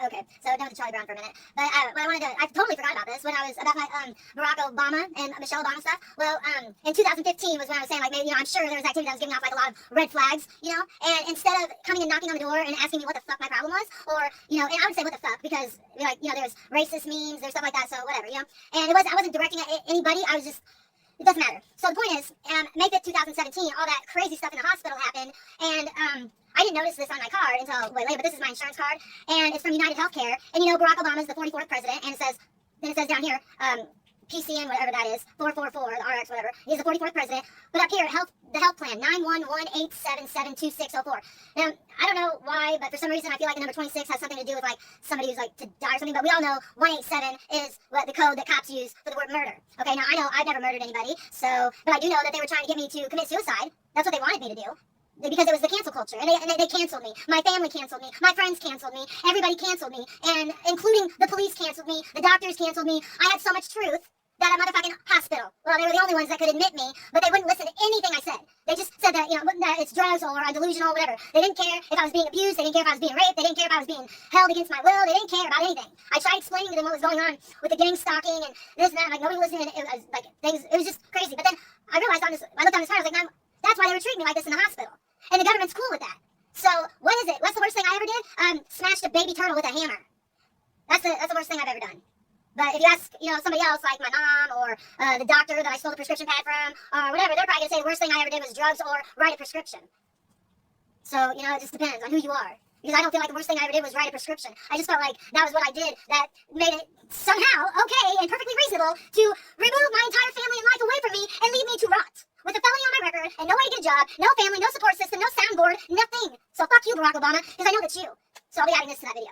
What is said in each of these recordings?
Okay, so done with Charlie Brown for a minute. But I totally forgot about this when I was about my Barack Obama and Michelle Obama stuff. Well, in 2015 was when I was saying, like, maybe, I'm sure there was activity that was giving off, like, a lot of red flags, and instead of coming and knocking on the door and asking me what the fuck my problem was, or, and I would say what the fuck, because, like, there was racist memes, there's stuff like that, so whatever, and I wasn't directing at anybody, I was just, it doesn't matter. So the point is, May 5th, 2017, all that crazy stuff in the hospital happened, and, I didn't notice this on my card until way later, but this is my insurance card, and it's from United Healthcare, and Barack Obama's the 44th president, and it says down here, PCN, whatever that is, 444, the RX, whatever, he's the 44th president, but up here, the health plan, 911-877-2604. Now, I don't know why, but for some reason, I feel like the number 26 has something to do with, like, somebody who's, like, to die or something, but we all know 187 is what the code that cops use for the word murder. Okay, now, I know I've never murdered anybody, but I do know that they were trying to get me to commit suicide. That's what they wanted me to do. Because it was the cancel culture, and they canceled me. My family canceled me. My friends canceled me. Everybody canceled me, and including the police canceled me. The doctors canceled me. I had so much truth that a motherfucking hospital. Well, they were the only ones that could admit me, but they wouldn't listen to anything I said. They just said that, that it's drugs or I'm delusional, whatever. They didn't care if I was being abused. They didn't care if I was being raped. They didn't care if I was being held against my will. They didn't care about anything. I tried explaining to them what was going on with the gang stalking and this and that. Like, nobody listened. It was like things. It was just crazy. But then I realized I looked on this card. I was like, that's why they were treating me like this in the hospital. And the government's cool with that. So, what is it? What's the worst thing I ever did? Smashed a baby turtle with a hammer. That's the worst thing I've ever done. But if you ask, somebody else, like my mom or the doctor that I stole the prescription pad from, or whatever, they're probably going to say the worst thing I ever did was drugs or write a prescription. So, it just depends on who you are. Because I don't feel like the worst thing I ever did was write a prescription. I just felt like that was what I did that made it somehow okay and perfectly reasonable to remove my entire family and life away from me and leave me to rot. With a felony on my record, and no way to get a job, no family, no support system, no soundboard, nothing. So fuck you, Barack Obama, because I know that's you. So I'll be adding this to that video.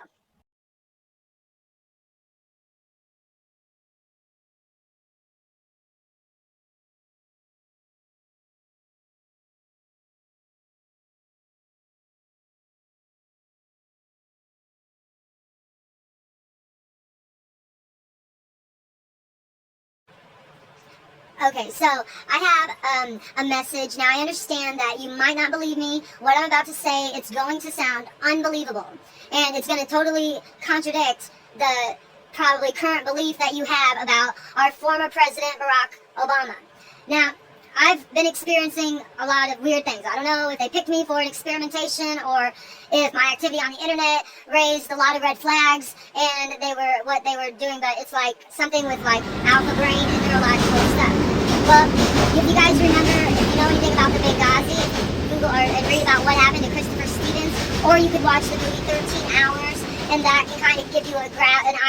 Okay, so I have a message. Now, I understand that you might not believe me. What I'm about to say, it's going to sound unbelievable. And it's going to totally contradict the probably current belief that you have about our former president, Barack Obama. Now, I've been experiencing a lot of weird things. I don't know if they picked me for an experimentation or if my activity on the internet raised a lot of red flags and what they were doing, but it's like something with like alpha brain and neurological stuff. Well, if you guys remember, if you know anything about the Benghazi, Google and read about what happened to Christopher Stevens, or you could watch the movie 13 Hours, and that can kind of give you an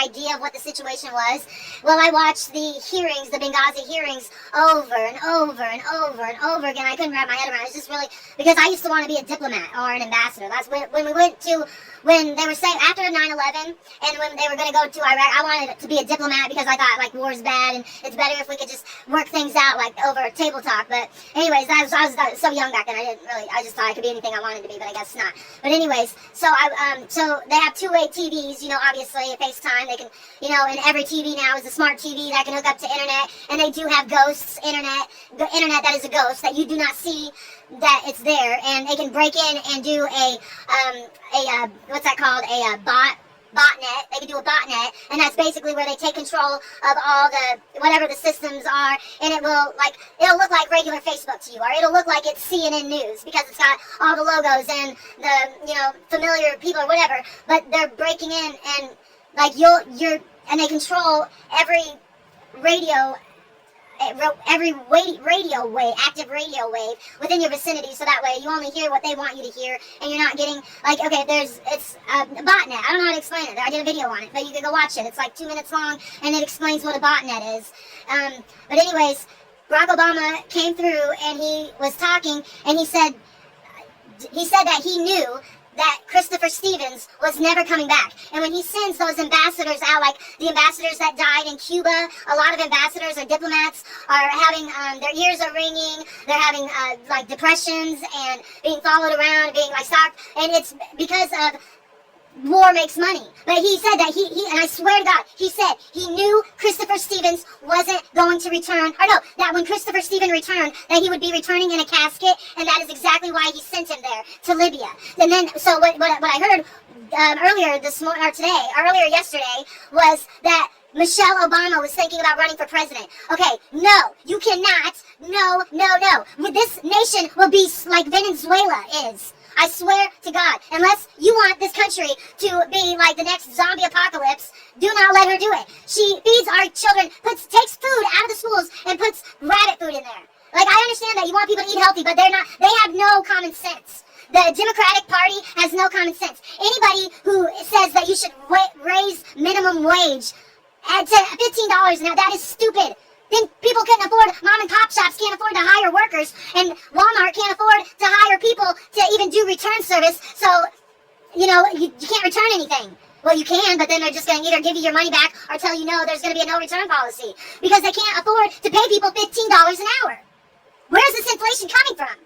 idea of what the situation was. Well, I watched the hearings, the Benghazi hearings, over and over and over and over again. I couldn't wrap my head around it. It's just really, because I used to want to be a diplomat or an ambassador. That's when they were saying, after 9/11, and when they were going to go to Iraq, I wanted to be a diplomat because I thought, like, war's bad, and it's better if we could just work things out, like, over table talk. But anyways, I was so young back then, I just thought I could be anything I wanted to be, but I guess not. But anyways, so they have two-way TVs, obviously, FaceTime. They can, and every TV now is a smart TV that can hook up to internet, and they do have ghosts, internet that is a ghost, that you do not see that it's there, and they can break in and do what's that called, a botnet. They can do a botnet, and that's basically where they take control of all whatever the systems are, and it'll look like regular Facebook to you, or it'll look like it's CNN News, because it's got all the logos and the, familiar people or whatever, but they're breaking in, and like and they control every radio wave, active radio wave within your vicinity, so that way you only hear what they want you to hear, and you're not getting, like, okay, it's a botnet. I don't know how to explain it. I did a video on it, but you can go watch it. It's like 2 minutes long, and it explains what a botnet is. But anyways, Barack Obama came through, and he was talking, and he said that he knew that Christopher Stevens was never coming back. And when he sends those ambassadors out, like the ambassadors that died in Cuba, a lot of ambassadors or diplomats are having, their ears are ringing, they're having, like, depressions and being followed around, being, like, stalked. And it's because of war makes money. But he said that he and I swear to God, he said he knew Christopher Stevens wasn't going to return, or no, that when Christopher Stevens returned, that he would be returning in a casket, and that is exactly why he sent him there, to Libya. And then, so what I heard earlier this morning, or today, earlier yesterday, was that Michelle Obama was thinking about running for president. Okay, no, you cannot. No. This nation will be like Venezuela is. I swear to God, unless you want this country to be like the next zombie apocalypse, do not let her do it. She feeds our children, takes food out of the schools and puts rabbit food in there. Like, I understand that you want people to eat healthy, but they have no common sense. The Democratic Party has no common sense. Anybody who says that you should raise minimum wage to $15 an hour, that is stupid. Then people couldn't afford, mom and pop shops can't afford to hire workers, and Walmart can't afford to hire people to even do return service, so, you can't return anything. Well, you can, but then they're just going to either give you your money back or tell you no, there's going to be a no return policy, because they can't afford to pay people $15 an hour. Where's this inflation coming from?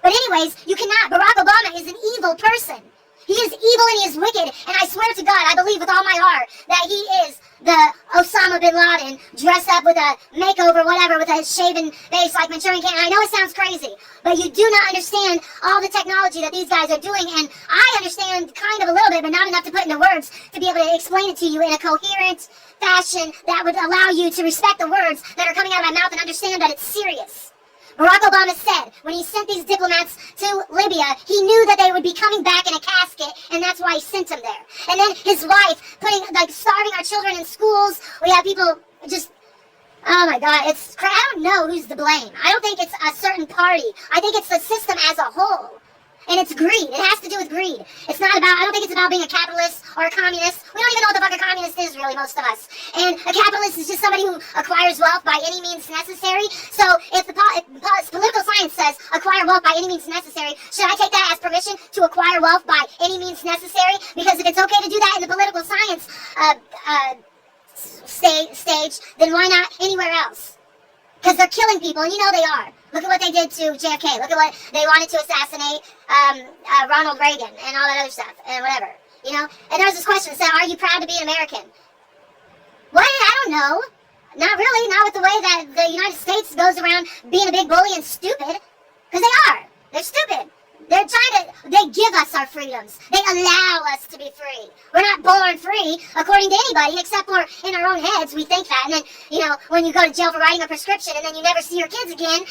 But anyways, you cannot. Barack Obama is an evil person. He is evil and he is wicked, and I swear to God, I believe with all my heart that he is the Osama bin Laden dressed up with a makeover, whatever, with a shaven face like Manchurian Candy. I know it sounds crazy, but you do not understand all the technology that these guys are doing, and I understand kind of a little bit, but not enough to put into words to be able to explain it to you in a coherent fashion that would allow you to respect the words that are coming out of my mouth and understand that it's serious. Barack Obama said when he sent these diplomats to Libya, he knew that they would be coming back in a casket, and that's why he sent them there. And then his wife starving our children in schools. We have people just, oh my God, I don't know who's to blame. I don't think it's a certain party. I think it's the system as a whole. And it's greed. It has to do with greed. I don't think it's about being a capitalist or a communist. We don't even know what the fuck a communist is, really, most of us. And a capitalist is just somebody who acquires wealth by any means necessary. So if political science says acquire wealth by any means necessary, should I take that as permission to acquire wealth by any means necessary? Because if it's okay to do that in the political science stage, then why not anywhere else? Because they're killing people, and you know they are. Look at what they did to JFK. Look at what they wanted to assassinate Ronald Reagan and all that other stuff and whatever. And there was this question that said, are you proud to be an American? What? I don't know. Not really. Not with the way that the United States goes around being a big bully and stupid. Because they are. They're stupid. They give us our freedoms. They allow us to be free. We're not born free, according to anybody, except for in our own heads, we think that. And then, when you go to jail for writing a prescription and then you never see your kids again,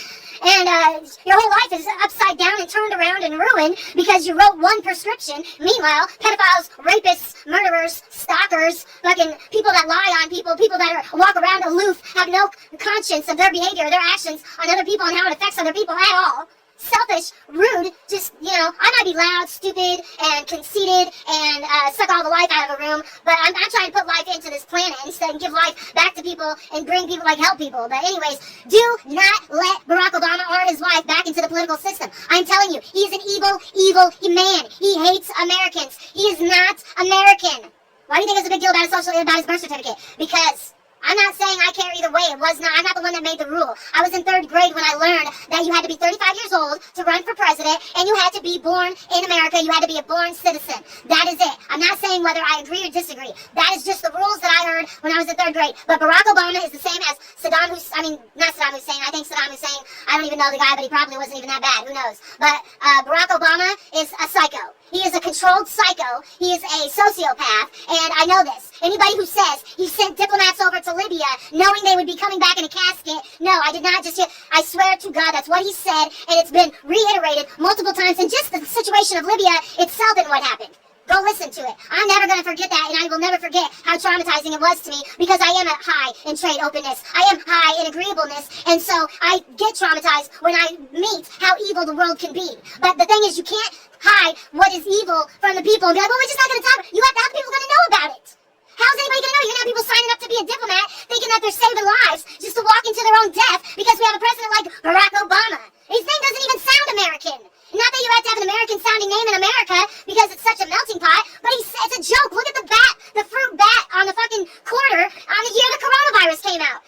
and your whole life is upside down and turned around and ruined because you wrote one prescription. Meanwhile, pedophiles, rapists, murderers, stalkers, fucking people that lie on people that walk around aloof, have no conscience of their behavior, their actions on other people and how it affects other people at all. Selfish, rude, just, I might be loud, stupid, and conceited, and suck all the life out of a room, but I'm trying to put life into this planet instead and give life back to people and bring people, help people. But anyways, do not let Barack Obama or his wife back into the political system. I'm telling you, he's an evil man. He hates Americans. He is not American. Why do you think it's a big deal about his birth certificate? Because I'm not saying I care either way. I'm not the one that made the rule. I was in 3rd grade when I learned that you had to be 35 years old to run for president, and you had to be born in America. You had to be a born citizen. That is it. I'm not saying whether I agree or disagree. That is just the rules that I heard when I was in 3rd grade. But Barack Obama is the same as not Saddam Hussein. I think Saddam Hussein, I don't even know the guy, but he probably wasn't even that bad. Who knows? But Barack Obama is a psycho. He is a controlled psycho. He is a sociopath, and I know this. Anybody who says he sent diplomats over to Libya knowing they would be coming back in a casket, no, I did not just hear. I swear to God, that's what he said, and it's been reiterated multiple times in just the situation of Libya itself and what happened. Go listen to it. I'm never going to forget that, and I will never forget how traumatizing it was to me, because I am high in trade openness. I am high in agreeableness, and so I get traumatized when I meet how evil the world can be. But the thing is, you can't hide what is evil from the people and be like, well, we're just not going to talk. You have to have people going to know about it. How's anybody going to know? You're going to have people signing up to be a diplomat thinking that they're saving lives just to walk into their own death because we have a president like Barack Obama. His name doesn't even sound American. Not that you have to have an American-sounding name in America because it's such a melting pot, but it's a joke. Look at the fruit bat on the fucking quarter on the year the coronavirus came out.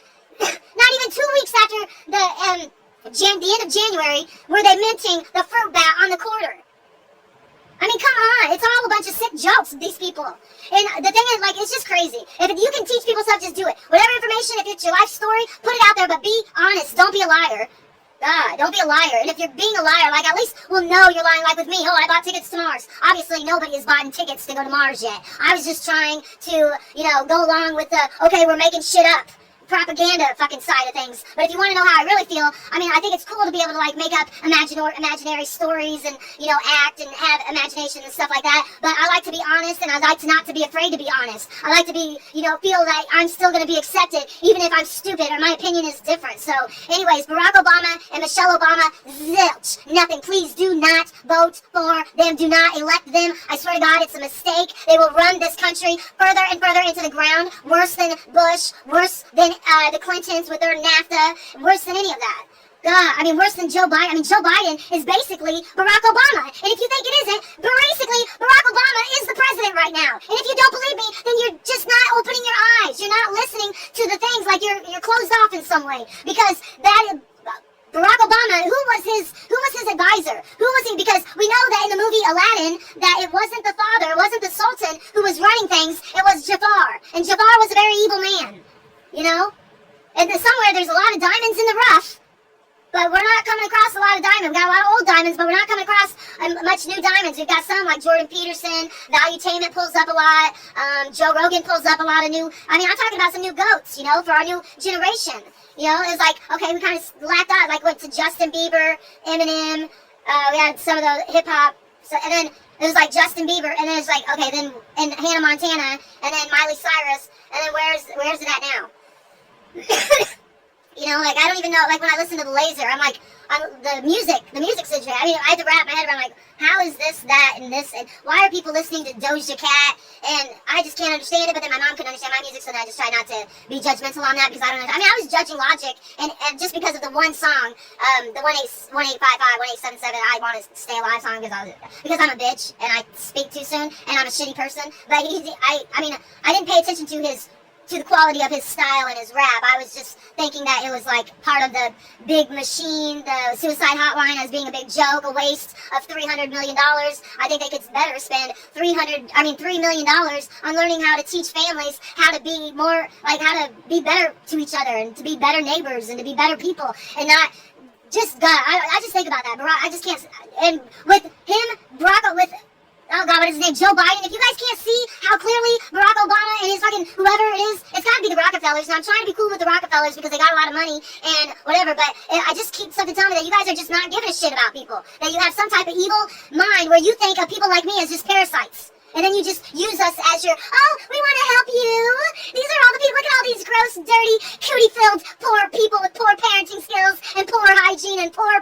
Not even 2 weeks after the end of January were they minting the fruit bat on the quarter. I mean, come on. It's all a bunch of sick jokes, these people. And the thing is, like, it's just crazy. If you can teach people stuff, just do it. Whatever information, if it's your life story, put it out there, but be honest. Don't be a liar. Don't be a liar. And if you're being a liar, like, at least we'll know you're lying, like with me. Oh, I bought tickets to Mars. Obviously, nobody has bought tickets to go to Mars yet. I was just trying to, go along with the, okay, we're making shit up propaganda fucking side of things. But if you want to know how I really feel, I mean, I think it's cool to be able to, like, make up imaginary stories and, act and have imagination and stuff like that. But I like to be honest, and I like to not to be afraid to be honest. I like to be, feel that I'm still going to be accepted, even if I'm stupid or my opinion is different. So, anyways, Barack Obama and Michelle Obama, zilch, nothing. Please do not vote for them. Do not elect them. I swear to God, it's a mistake. They will run this country further and further into the ground, worse than Bush, worse than the Clintons with their NAFTA, worse than any of that. I mean, worse than Joe Biden. I mean, Joe Biden is basically Barack Obama. And if you think it isn't, basically, Barack Obama is the president right now. And if you don't believe me, then you're just not opening your eyes. You're not listening to the things, like you're closed off in some way. Because Barack Obama, who was his advisor? Who was he? Because we know that in the movie Aladdin, that it wasn't the father, it wasn't the Sultan who was running things, it was Jafar. And Jafar was a very evil man. And somewhere there's a lot of diamonds in the rough, but we're not coming across a lot of diamonds. We've got a lot of old diamonds, but we're not coming across much new diamonds. We've got some like Jordan Peterson, Valuetainment pulls up a lot, Joe Rogan pulls up a lot of new, I'm talking about some new goats, for our new generation. It's like, okay, we kind of lacked out, like went to Justin Bieber, Eminem, we had some of the hip hop, and then it was like Justin Bieber, and then it's like, okay, then and Hannah Montana, and then Miley Cyrus, and then where's it at now? Like, I don't even know, like, when I listen to the Laser, I'm like, the music situation, I had to wrap my head around, like, how is this, that, and this, and why are people listening to Doja Cat, and I just can't understand it, but then my mom couldn't understand my music, so then I just try not to be judgmental on that, because I don't know, I was judging Logic, and just because of the one song, the 1855, 1877, I Want to Stay Alive song, because I'm a bitch, and I speak too soon, and I'm a shitty person, but I didn't pay attention to the quality of his style and his rap. I was just thinking that it was like part of the big machine, the suicide hotline, as being a big joke, a waste of $300 million. I think they could better spend $3 million on learning how to teach families how to be more, like how to be better to each other and to be better neighbors and to be better people and not just, God, I just think about that. Barack, I just can't, and with him, Barack, with, oh God, what is his name? Joe Biden. If you guys can't see how clearly Barack Obama and his fucking whoever it is, it's got to be the Rockefellers. And I'm trying to be cool with the Rockefellers because they got a lot of money and whatever. But I just keep something telling me that you guys are just not giving a shit about people. That you have some type of evil mind where you think of people like me as just parasites. And then you just use us as your, oh, we want to help you. These are all the people. Look at all these gross, dirty, cootie-filled, poor people with poor parenting skills and poor hygiene and poor,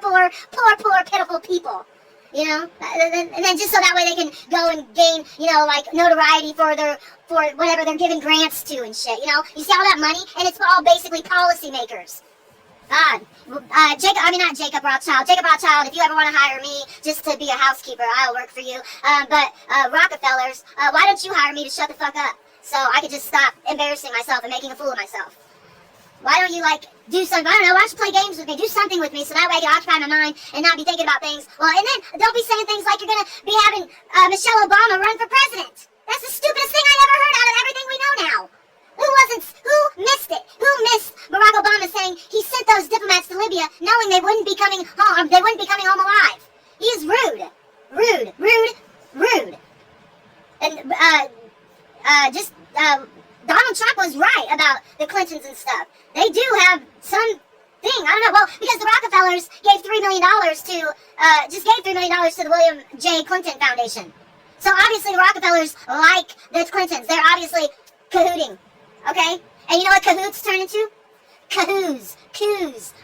pitiful people. And then just so that way they can go and gain, like notoriety for whatever they're giving grants to and shit, You see all that money? And it's all basically policymakers. God. Jacob Rothschild, if you ever want to hire me just to be a housekeeper, I'll work for you. But Rockefellers, why don't you hire me to shut the fuck up so I could just stop embarrassing myself and making a fool of myself? Why don't you, like, do something, I don't know, why don't you play games with me, do something with me, so that way I can occupy my mind and not be thinking about things. Well, and then don't be saying things like you're going to be having Michelle Obama run for president. That's the stupidest thing I ever heard out of everything we know now. Who missed it? Who missed Barack Obama saying he sent those diplomats to Libya knowing they wouldn't be coming home alive? He is rude. And, Donald Trump was right about the Clintons and stuff. They do have some thing. I don't know. Well, because the Rockefellers gave $3 million to the William J. Clinton Foundation. So obviously the Rockefellers like the Clintons. They're obviously cahooting. Okay? And you know what cahoots turn into? Coups.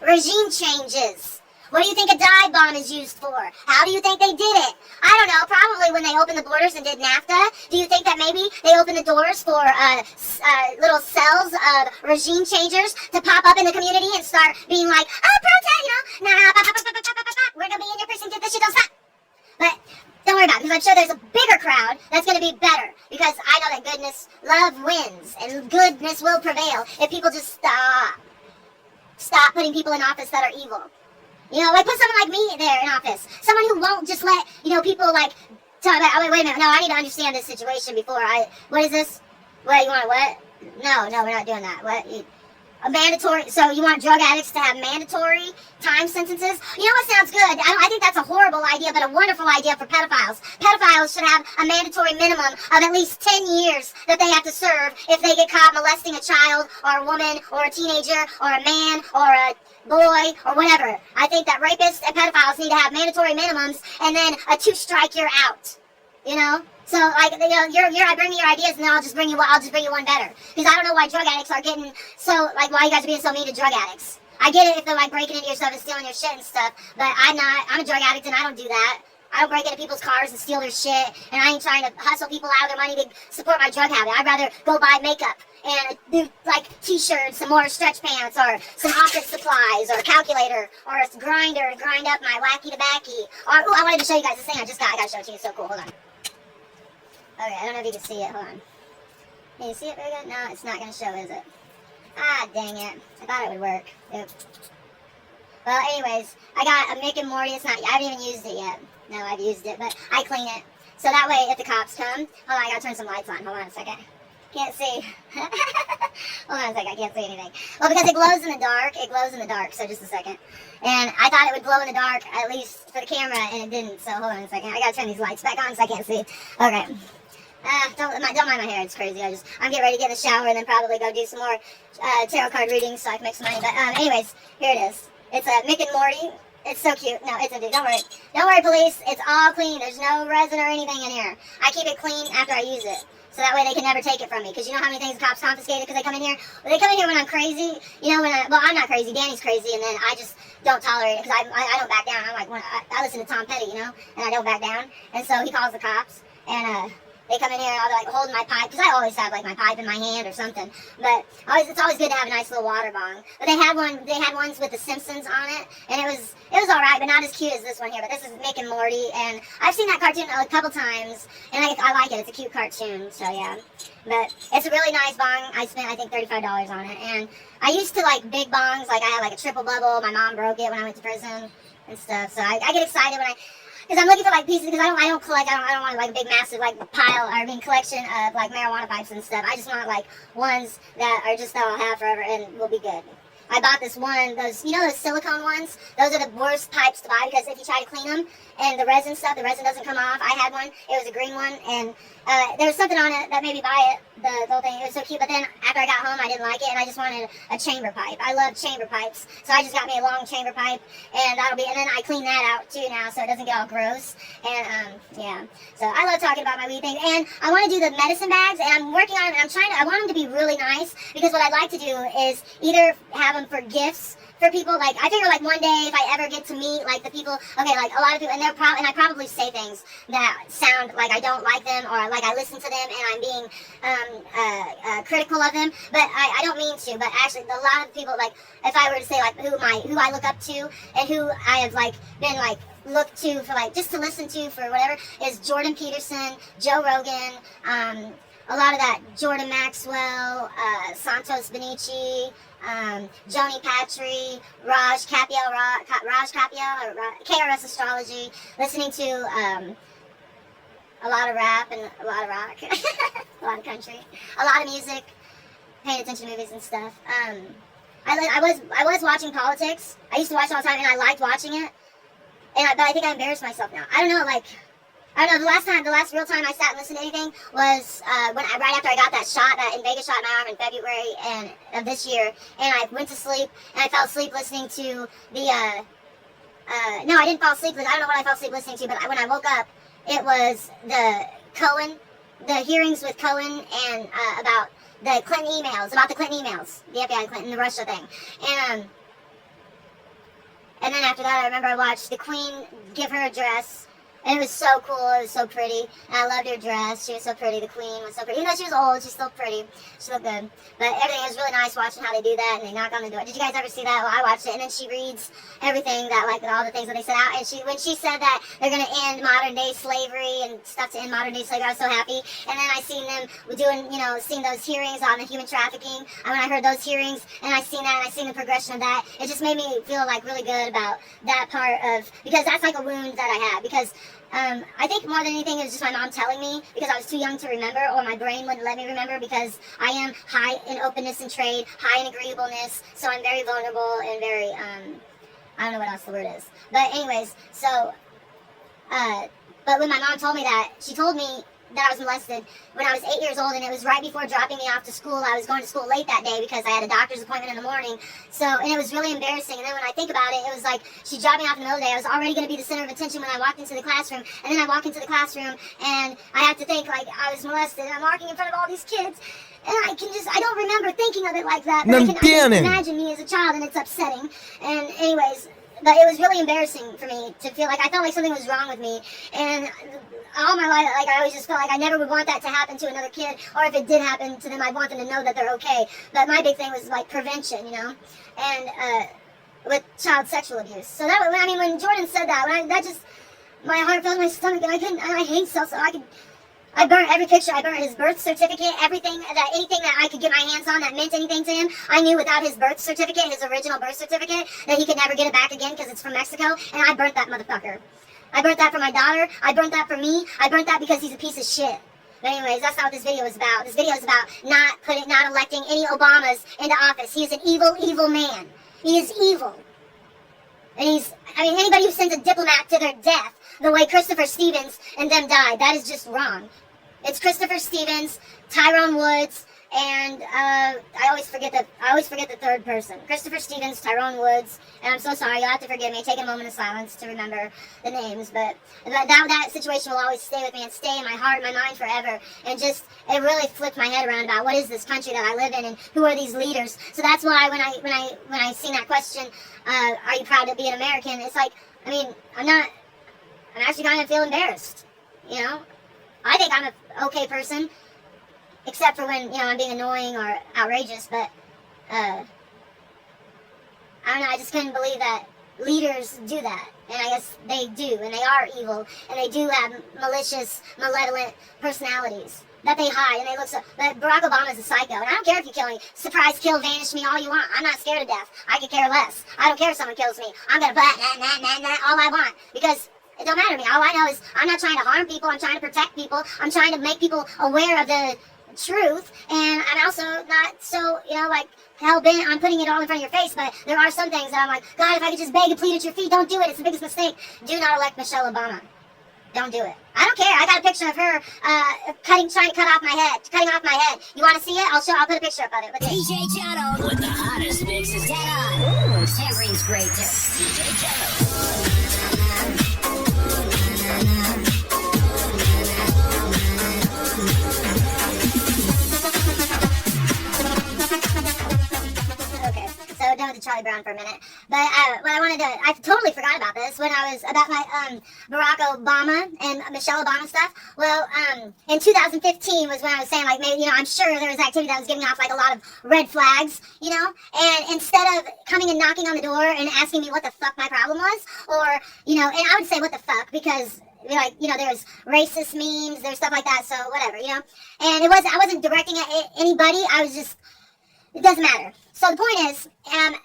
Regime changes. What do you think a dive bomb is used for? How do you think they did it? I don't know. Probably when they opened the borders and did NAFTA. Do you think that maybe they opened the doors for little cells of regime changers to pop up in the community and start being like, oh, protest, we're going to be in your precinct if this shit don't stop. But don't worry about it, because I'm sure there's a bigger crowd that's going to be better. Because I know that love wins, and goodness will prevail if people just stop putting people in office that are evil. Like put someone like me there in office. Someone who won't just let, people like So, wait a minute. No, I need to understand this situation before what is this? What, you want what? No, we're not doing that. What? A mandatory, so you want drug addicts to have mandatory time sentences? You know what sounds good? I think that's a horrible idea, but a wonderful idea for pedophiles. Pedophiles should have a mandatory minimum of at least 10 years that they have to serve if they get caught molesting a child or a woman or a teenager or a man or a boy or whatever. I think that rapists and pedophiles need to have mandatory minimums, and then a 2-strike you're out. You know? So, like, you know, I bring me your ideas, and then I'll just bring you one better. Because I don't know why drug addicts are getting so, like, why you guys are being so mean to drug addicts. I get it if they're, like, breaking into your stuff and stealing your shit and stuff, but I'm a drug addict, and I don't do that. I don't break into people's cars and steal their shit, and I ain't trying to hustle people out of their money to support my drug habit. I'd rather go buy makeup and do, like, t-shirts, some more stretch pants, or some office supplies, or a calculator, or a grinder to grind up my wacky tobacco. Or, ooh, I wanted to show you guys this thing I got to show it to you. It's so cool. Hold on. Okay, I don't know if you can see it. Hold on. Can you see it very good? No, it's not going to show, is it? Ah, dang it. I thought it would work. Oop. Well, anyways, I got a Mick and Morty. It's not, I haven't even used it yet. No, I've used it, but I clean it. So that way, if the cops come, hold on, I got to turn some lights on. Hold on a second. Can't see. Hold on a second, I can't see anything. Well, because it glows in the dark. It glows in the dark, so just a second. And I thought it would glow in the dark, at least for the camera, and it didn't. So hold on a second. I got to turn these lights back on so I can't see. Okay. Don't mind my hair, it's crazy. I'm getting ready to get in the shower and then probably go do some more tarot card readings so I can make some money. But anyways, here it is. It's a Mick and Morty. It's so cute. No, it's a dude. Don't worry. Don't worry, police. It's all clean. There's no resin or anything in here. I keep it clean after I use it. So that way they can never take it from me. Because you know how many things the cops confiscated because they come in here? Well, they come in here when I'm crazy. You know, well, I'm not crazy. Danny's crazy. And then I just don't tolerate it because I don't back down. I'm like, I listen to Tom Petty, you know, and I don't back down. And so he calls the cops. And they come in here and I'll be like holding my pipe, because I always have like my pipe in my hand or something. But it's always good to have a nice little water bong. But they had ones with the Simpsons on it, and it was all right, but not as cute as this one here. But this is Mick and Morty, and I've seen that cartoon a couple times, and I like it. It's a cute cartoon, so yeah. But it's a really nice bong. I spent, I think, $35 on it, and I used to like big bongs. Like I had like a triple bubble. My mom broke it when I went to prison and stuff. So I get excited when because I'm looking for like pieces, because I don't collect, I don't want like a big massive like collection of like marijuana pipes and stuff. I just want like ones that are just that I'll have forever and will be good. I bought this one, those silicone ones. Those are the worst pipes to buy, because if you try to clean them and the resin doesn't come off. I had one, it was a green one, and there was something on it that made me buy it, the whole thing. It was so cute, but then after I got home, I didn't like it, and I just wanted a chamber pipe. I love chamber pipes, so I just got me a long chamber pipe, and and then I clean that out too now, so it doesn't get all gross, and yeah. So I love talking about my weed things, and I want to do the medicine bags, and I'm working on it, and I want them to be really nice, because what I'd like to do is either have them for gifts for people. Like I figure like one day if I ever get to meet like the people, okay, like a lot of people, and I probably say things that sound like I don't like them, or like I listen to them and I'm being critical of them, but I don't mean to. But actually, a lot of people, like if I were to say like who I look up to and who I have like been like look to for like just to listen to for whatever, is Jordan Peterson, Joe Rogan, a lot of that Jordan Maxwell, Santos Benici, Joni Patry, Raj Kapiel, KRS Astrology, listening to a lot of rap and a lot of rock, a lot of country, a lot of music, paying attention to movies and stuff. I was watching politics. I used to watch it all the time, and I liked watching it. But I think I embarrassed myself now. I don't know, the last real time I sat and listened to anything was right after I got that in Vegas shot in my arm in February of this year, and I went to sleep, and I fell asleep listening to the, no, I didn't fall asleep, I don't know what I fell asleep listening to, but when I woke up, it was the hearings with Cohen, and about the Clinton emails, the FBI Clinton, the Russia thing, and then after that, I remember I watched the Queen give her address. And it was so cool, it was so pretty, and I loved her dress. She was so pretty, the Queen was so pretty. Even though she was old, she's still pretty, she looked good. But everything was really nice watching how they do that, and they knock on the door. Did you guys ever see that? Well, I watched it, and then she reads everything that, like, all the things that they set out, and when she said that they're going to end modern-day slavery and stuff to end modern-day slavery, I was so happy. And then I seen them doing, seeing those hearings on the human trafficking, and when I heard those hearings, and I seen that, and I seen the progression of that, it just made me feel, like, really good about that part of, because that's like a wound that I had, because I think more than anything it was just my mom telling me, because I was too young to remember, or my brain wouldn't let me remember, because I am high in openness and trade, high in agreeableness, so I'm very vulnerable and very, I don't know what else the word is. But anyways, so, but when my mom told me that, she told me that I was molested when I was 8 years old, and it was right before dropping me off to school. I was going to school late that day because I had a doctor's appointment in the morning. So, and it was really embarrassing. And then when I think about it, it was like she dropped me off in the middle of the day. I was already going to be the center of attention when I walked into the classroom. And then I walk into the classroom and I have to think like I was molested. And I'm walking in front of all these kids. And I don't remember thinking of it like that. But I can imagine me as a child, and it's upsetting. And anyways, but it was really embarrassing for me to feel like I felt like something was wrong with me. And all my life, like, I always just felt like I never would want that to happen to another kid, or if it did happen to them, I'd want them to know that they're okay. But my big thing was like prevention, you know, and with child sexual abuse. So that, I mean, when Jordan said that, that just, my heart fell in my stomach, and I hate so I burnt every picture. I burnt his birth certificate, anything that I could get my hands on that meant anything to him. I knew without his birth certificate, his original birth certificate, that he could never get it back again because it's from Mexico, and I burnt that motherfucker. I burnt that for my daughter. I burnt that for me. I burnt that because he's a piece of shit. But anyways, that's not what this video is about. This video is about not electing any Obamas into office. He is an evil, evil man. He is evil. And anybody who sends a diplomat to their death the way Christopher Stevens and them died, that is just wrong. It's Christopher Stevens, Tyrone Woods, and I always forget the third person. Christopher Stevens, Tyrone Woods, and I'm so sorry, you'll have to forgive me. Take a moment of silence to remember the names, but that situation will always stay with me and stay in my heart and my mind forever. And just, it really flipped my head around about what is this country that I live in and who are these leaders. So that's why when I seen that question, are you proud to be an American? It's like, I mean, I'm actually kind of feel embarrassed, you know? I think I'm an okay person, except for when, you know, I'm being annoying or outrageous, but, I don't know, I just couldn't believe that leaders do that, and I guess they do, and they are evil, and they do have malicious, malevolent personalities that they hide, and they look so, but Barack Obama's a psycho, and I don't care if you kill me, surprise, kill, vanish me, all you want. I'm not scared of death. I could care less. I don't care if someone kills me. I'm gonna all I want, because it don't matter to me. All I know is I'm not trying to harm people. I'm trying to protect people. I'm trying to make people aware of the truth. And I'm also not so, you know, like hell-bent on putting it all in front of your face. But there are some things that I'm like, God, if I could just beg and plead at your feet, don't do it. It's the biggest mistake. Do not elect Michelle Obama. Don't do it. I don't care. I got a picture of her trying to cutting off my head. You want to see it? I'll put a picture up of it. But DJ Jono with the hottest mixes dead on. Ooh, Tamarine's great too. DJ Jono. Done with the Charlie Brown for a minute, but I totally forgot about this when I was about my Barack Obama and Michelle Obama stuff. Well, in 2015 was when I was saying, like, maybe, you know, I'm sure there was activity that was giving off like a lot of red flags, you know, and instead of coming and knocking on the door and asking me what the fuck my problem was, or, you know, and I would say what the fuck, because, like, you know, there's racist memes, there's stuff like that, so whatever, you know, and I wasn't directing at anybody. I was just, it doesn't matter. So the point is,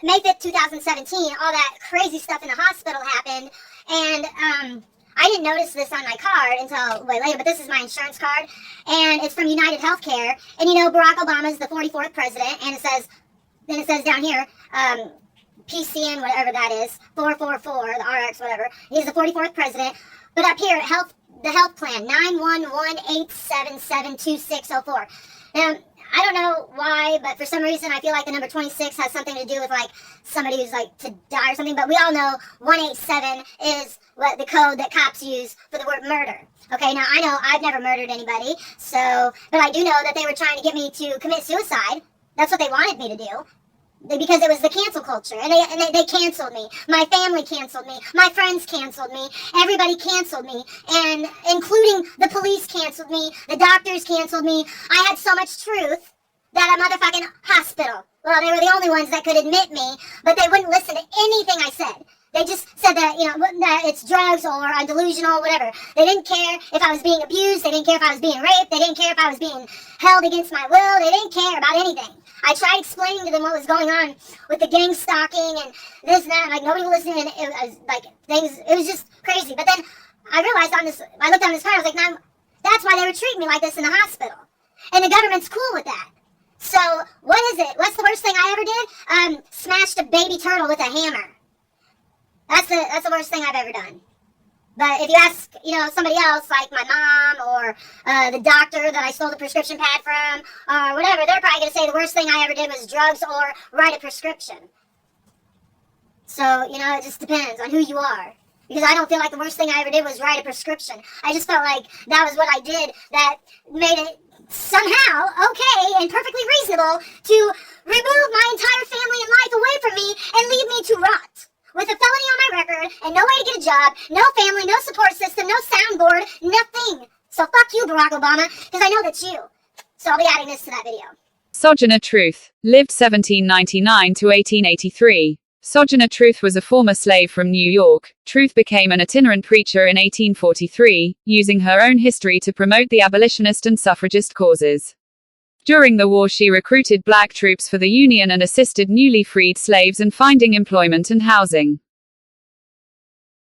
May 5th, 2017, all that crazy stuff in the hospital happened, and I didn't notice this on my card until way later, but this is my insurance card, and it's from United Healthcare, and you know, Barack Obama is the 44th president, and it says down here, PCN, whatever that is, 444, the RX, whatever, he's the 44th president, but up here, the health plan, 911-877-2604. Now, I don't know why, but for some reason I feel like the number 26 has something to do with like somebody who's like to die or something, but we all know 187 is what the code that cops use for the word murder. Okay, now I know I've never murdered anybody, so, but I do know that they were trying to get me to commit suicide. That's what they wanted me to do. Because it was the cancel culture, and they canceled me. My family canceled me. My friends canceled me. Everybody canceled me, and including the police canceled me. The doctors canceled me. I had so much truth that a motherfucking hospital, well, they were the only ones that could admit me, but they wouldn't listen to anything I said. They just said that, you know, that it's drugs or I'm delusional, whatever. They didn't care if I was being abused. They didn't care if I was being raped. They didn't care if I was being held against my will. They didn't care about anything. I tried explaining to them what was going on with the gang stalking and this and that. Like, nobody would listen, and it was like things. It was just crazy. But then I realized I looked on this card, I was like, no, that's why they were treating me like this in the hospital. And the government's cool with that. So, what is it? What's the worst thing I ever did? Smashed a baby turtle with a hammer. That's the worst thing I've ever done. But if you ask, somebody else, like my mom or the doctor that I stole the prescription pad from, or whatever, they're probably going to say the worst thing I ever did was drugs or write a prescription. So, it just depends on who you are. Because I don't feel like the worst thing I ever did was write a prescription. I just felt like that was what I did that made it somehow okay and perfectly reasonable to remove my entire family and life away from me and leave me to rot. With a felony on my record and no way to get a job, no family, no support system, no soundboard, nothing. So fuck you, Barack Obama, because I know that's you. So I'll be adding this to that video. Sojourner Truth lived 1799 to 1883. Sojourner Truth was a former slave from New York. Truth became an itinerant preacher in 1843, using her own history to promote the abolitionist and suffragist causes. During the war, she recruited black troops for the Union and assisted newly freed slaves in finding employment and housing.